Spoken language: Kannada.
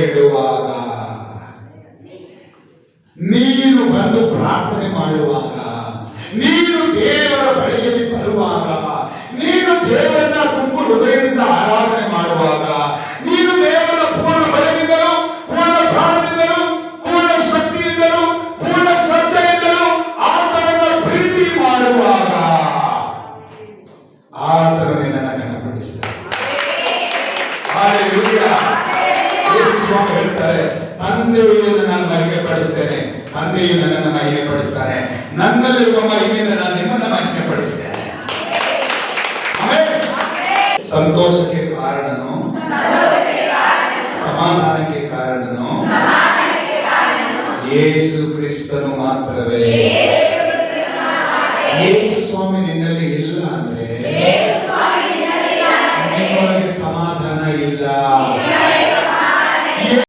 ಇಡುವಾಗ, ನೀನು ಬಂದು ಪ್ರಾರ್ಥನೆ ಮಾಡುವಾಗ, ನೀನು ದೇವರ ಬಳಿಯಲ್ಲಿ ಬರುವಾಗ, ನೀನು ದೇವರನ್ನ ತುಂಬ ಹೃದಯದಿಂದ ಆರಾಧನೆ ಮಾಡುವಾಗ, ನೀನು ದೇವರ ಪೂರ್ಣ ಬಲದಿಂದಲೂ ಪೂರ್ಣ ಪ್ರಾಣದಿಂದಲೂ ಪೂರ್ಣ ಶಕ್ತಿಯಿಂದಲೂ ಪೂರ್ಣ ಶ್ರದ್ಧೆಯಿಂದಲೂ ಆತನನ್ನು ಪ್ರೀತಿ ಮಾಡುವಾಗ ಆತನು ನಿನ್ನನ್ನು ಘನಪಡಿಸ್ತಾನೆ. ಹಲ್ಲೆಲೂಯಾ. ಯೇಸು ಸ್ವಾಮಿ ಹೇಳ್ತಾರೆ, ತಂದೆಯನ್ನು ನಾನು ಮಹಿಮೆ ಪಡಿಸ್ತೇನೆ, ತಂದೆಯು ನನ್ನನ್ನು ಮಹಿಮೆ ಪಡಿಸ್ತಾನೆ, ನನ್ನಲ್ಲಿರುವ ಮಹಿಮೆಯನ್ನು ನಾನು ನಿಮ್ಮನ್ನು ಮಹಿಮೆ ಪಡಿಸ್ತೇನೆ. ಸಂತೋಷಕ್ಕೆ ಕಾರಣನು, ಸಮಾಧಾನಕ್ಕೆ ಕಾರಣನು ಯೇಸು ಕ್ರಿಸ್ತನು ಮಾತ್ರವೇ. ಯೇಸು ಸ್ವಾಮಿ ನಿನ್ನಲ್ಲಿ ಇಲ್ಲ